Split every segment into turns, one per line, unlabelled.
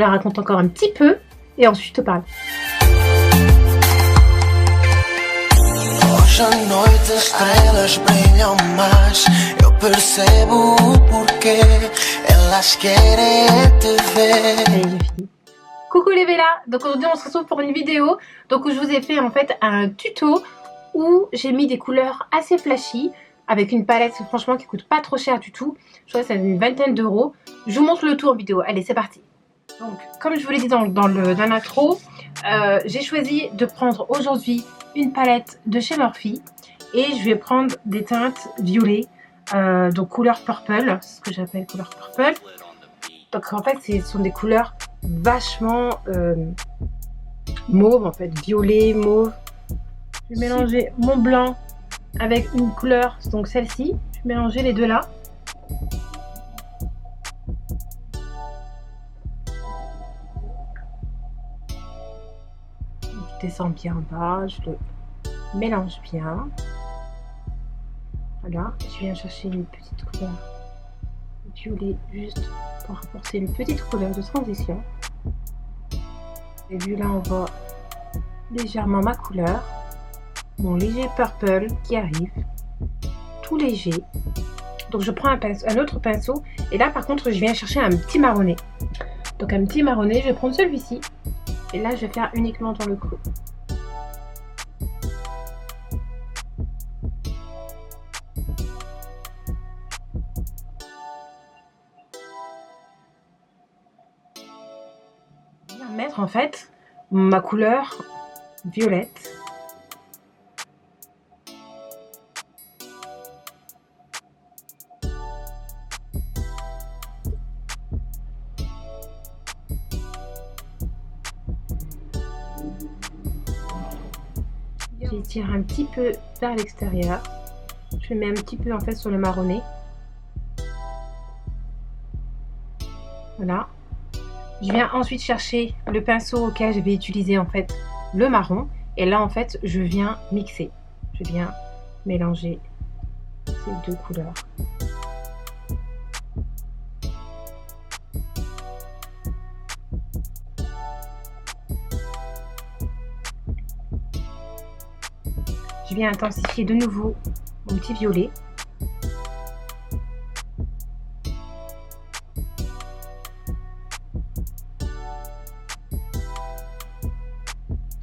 la raconte encore un petit peu et ensuite je te parle.
Hoje à noite as estrelas brilham mais. Eu percebo o porquê. Elas querem te ver.
Allez, j'ai fini. Coucou les Bella. Donc aujourd'hui on se retrouve pour une vidéo donc où je vous ai fait en fait un tuto où j'ai mis des couleurs assez flashy avec une palette franchement qui coûte pas trop cher du tout. Je crois que c'est une vingtaine d'euros. Je vous montre le tout en vidéo. Allez, c'est parti. Donc comme je vous l'ai dit dans l'intro, j'ai choisi de prendre aujourd'hui une palette de chez Morphe et je vais prendre des teintes violet, donc couleur purple, c'est ce que j'appelle couleur purple. Donc en fait ce sont des couleurs vachement mauve, en fait violet, mauve. Je vais mélanger mon blanc avec une couleur, donc celle-ci. Je vais mélanger les deux là. Je descends bien en bas, je le mélange bien. Voilà, je viens chercher une petite couleur violet juste pour apporter une petite couleur de transition. Et vu là, on voit légèrement ma couleur, mon léger purple qui arrive, tout léger. Donc je prends un autre pinceau et là par contre je viens chercher un petit marronné. Donc un petit marronné, je vais prendre celui-ci et là je vais faire uniquement dans le creux. Je vais mettre en fait ma couleur violette. J'étire un petit peu vers l'extérieur. Je mets un petit peu en fait sur le marronné. Voilà. Je viens ensuite chercher le pinceau auquel je vais utiliser en fait le marron. Et là en fait je viens mixer. Je viens mélanger ces deux couleurs. Je viens intensifier de nouveau mon petit violet.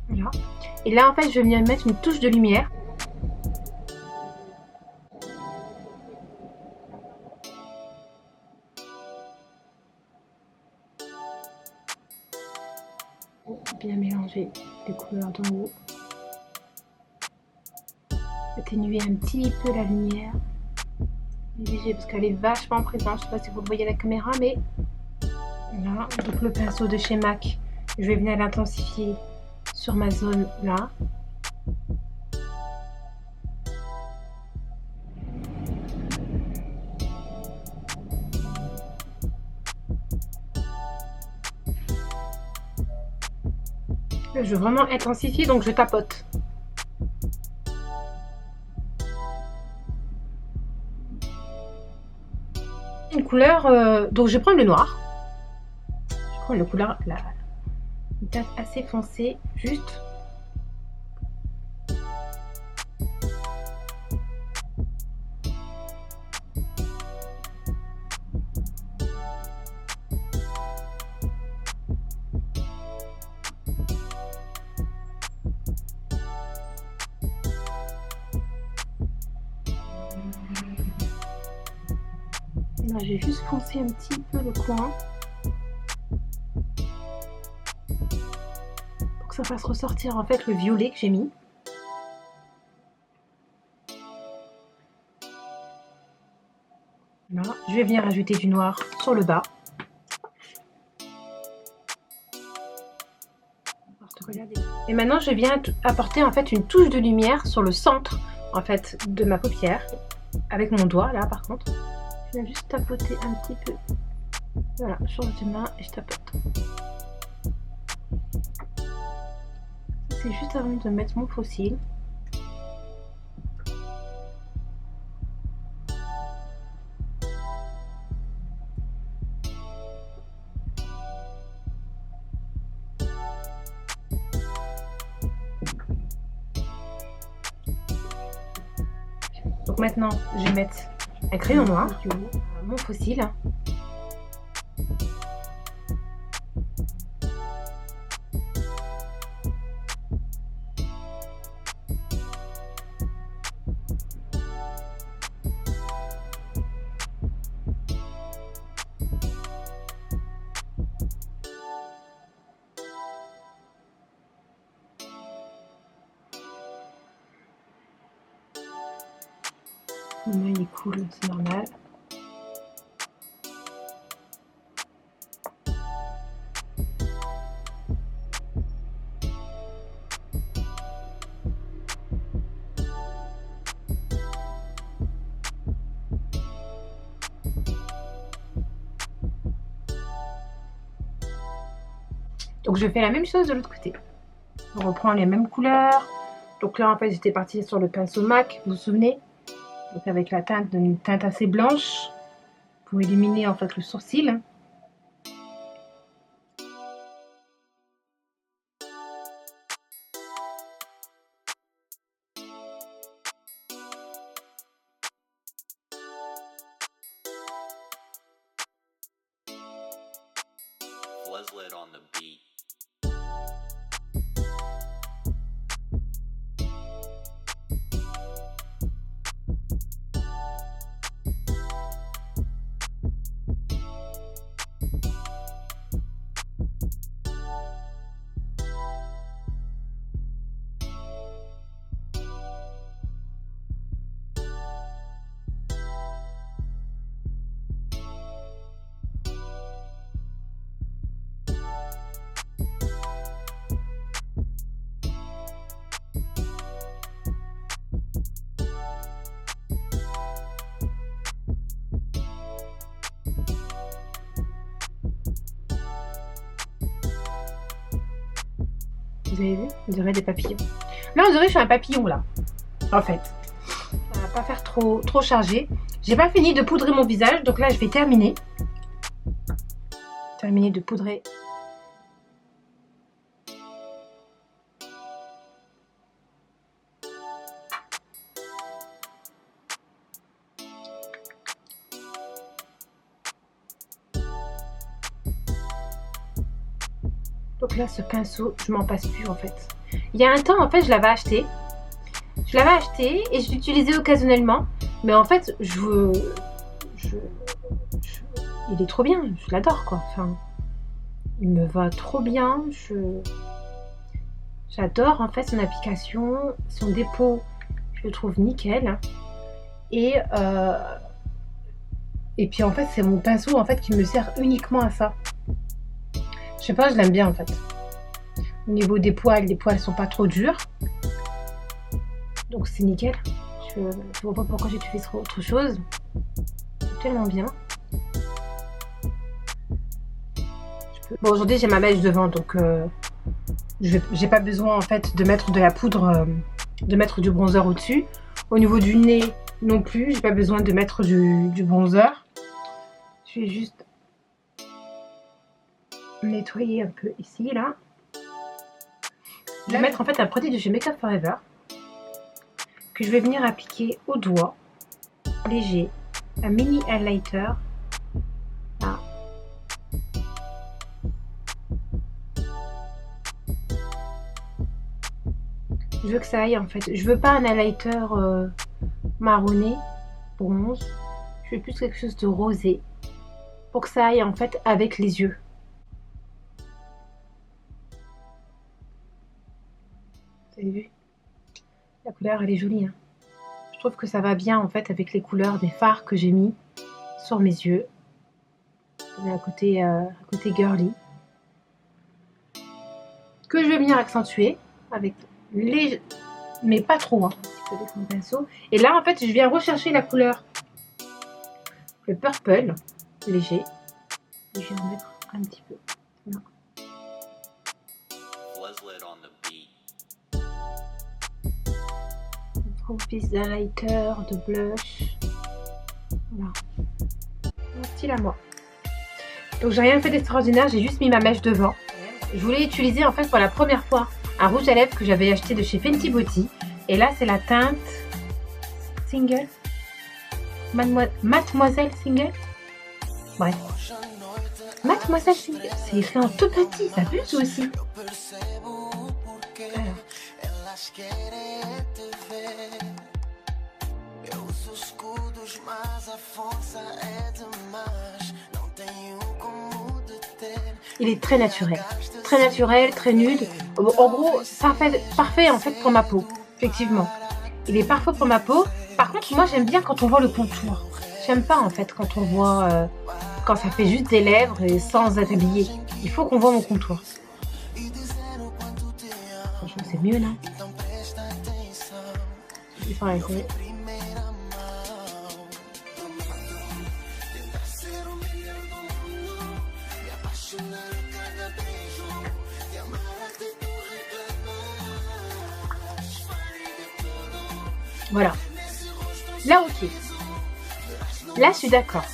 Voilà. Et là en fait je viens mettre une touche de lumière. Bien mélanger les couleurs d'en haut. Atténuer un petit peu la lumière. Léger parce qu'elle est vachement présente. Je ne sais pas si vous le voyez à la caméra, mais voilà. Donc le pinceau de chez MAC, je vais venir l'intensifier sur ma zone là. Je veux vraiment intensifier, donc je tapote. Une couleur, donc je vais prendre le noir. Je prends une couleur, une teinte assez foncée, juste. Là, j'ai juste foncé un petit peu le coin pour que ça fasse ressortir en fait le violet que j'ai mis. Là, je vais venir ajouter du noir sur le bas. Et maintenant, je viens apporter en fait une touche de lumière sur le centre en fait de ma paupière avec mon doigt là par contre. Je viens juste tapoter un petit peu. Voilà, je change de main et je tapote. C'est juste avant de mettre mon faux cil. Donc maintenant, je vais mettre un crayon noir, mon fossile. Mon œil est cool, c'est normal. Donc je fais la même chose de l'autre côté. On reprend les mêmes couleurs. Donc là en fait j'étais partie sur le pinceau MAC, vous vous souvenez? Donc avec la teinte, une teinte assez blanche pour illuminer en fait le sourcil.
Fleslet on the beat.
Vous avez vu? On dirait des papillons. Là on dirait que je suis un papillon là. En fait. Ça va pas faire trop chargé. J'ai pas fini de poudrer mon visage. Donc là je vais terminer. Terminer de poudrer. Donc là, ce pinceau, je m'en passe plus en fait. Il y a un temps, en fait, je l'avais acheté. Je l'avais acheté et je l'utilisais occasionnellement. Mais en fait, il est trop bien. Je l'adore quoi. Enfin, il me va trop bien. J'adore en fait son application, son dépôt. Je le trouve nickel. Et puis en fait, c'est mon pinceau en fait qui me sert uniquement à ça. Je sais pas, je l'aime bien en fait. Au niveau des poils, les poils sont pas trop durs. Donc c'est nickel. Je vois pas pourquoi j'utiliserai autre chose. C'est tellement bien. Bon, aujourd'hui j'ai ma mèche devant, donc j'ai pas besoin en fait de mettre de la poudre, de mettre du bronzer au-dessus. Au niveau du nez non plus, j'ai pas besoin de mettre du bronzer. Je vais juste nettoyer un peu ici, là. Je vais mettre en fait un produit de chez Make Up For Ever que je vais venir appliquer au doigt, léger, un mini highlighter. Là. Je veux que ça aille en fait. Je veux pas un highlighter marronné, bronze. Je veux plus quelque chose de rosé pour que ça aille en fait avec les yeux. Vous avez vu? La couleur elle est jolie. Hein. Je trouve que ça va bien en fait avec les couleurs des fards que j'ai mis sur mes yeux. À côté girly. Que je vais venir accentuer avec les... mais pas trop. Hein. Un petit peu avec mon pinceau. Et là en fait je viens rechercher la couleur. Le purple léger. Et je vais en mettre un petit peu. Là. Un piste d'highlighter, de blush. Voilà. Mon style à moi. Donc j'ai rien fait d'extraordinaire, j'ai juste mis ma mèche devant. Je voulais utiliser en fait pour la première fois un rouge à lèvres que j'avais acheté de chez Fenty Beauty. Et là c'est la teinte Single. Mademoiselle Single. Bref. Mademoiselle Single, c'est écrit en tout petit, ça abuse aussi. Alors. Il est très naturel, très nude. En gros, parfait en fait pour ma peau, effectivement. Il est parfait pour ma peau. Par contre, moi j'aime bien quand on voit le contour. J'aime pas en fait quand on voit, quand ça fait juste des lèvres et sans être habillé. Il faut qu'on voit mon contour. Franchement, c'est mieux, non? Il faut arrêter. Voilà. Là, ok. Là, je suis d'accord.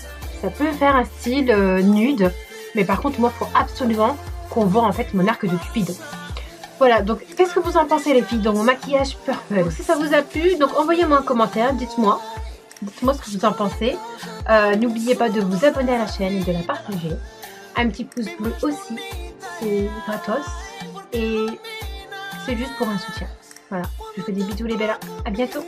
Ça peut faire un style nude. Mais par contre, moi, il faut absolument qu'on voit en fait mon arc de Cupidon. Voilà, donc qu'est-ce que vous en pensez les filles dans mon maquillage purple? Si ça vous a plu, donc envoyez-moi un commentaire, dites-moi ce que vous en pensez. N'oubliez pas de vous abonner à la chaîne et de la partager. Un petit pouce bleu aussi, c'est gratos. Et c'est juste pour un soutien. Voilà, je vous fais des bisous les bellas, à bientôt.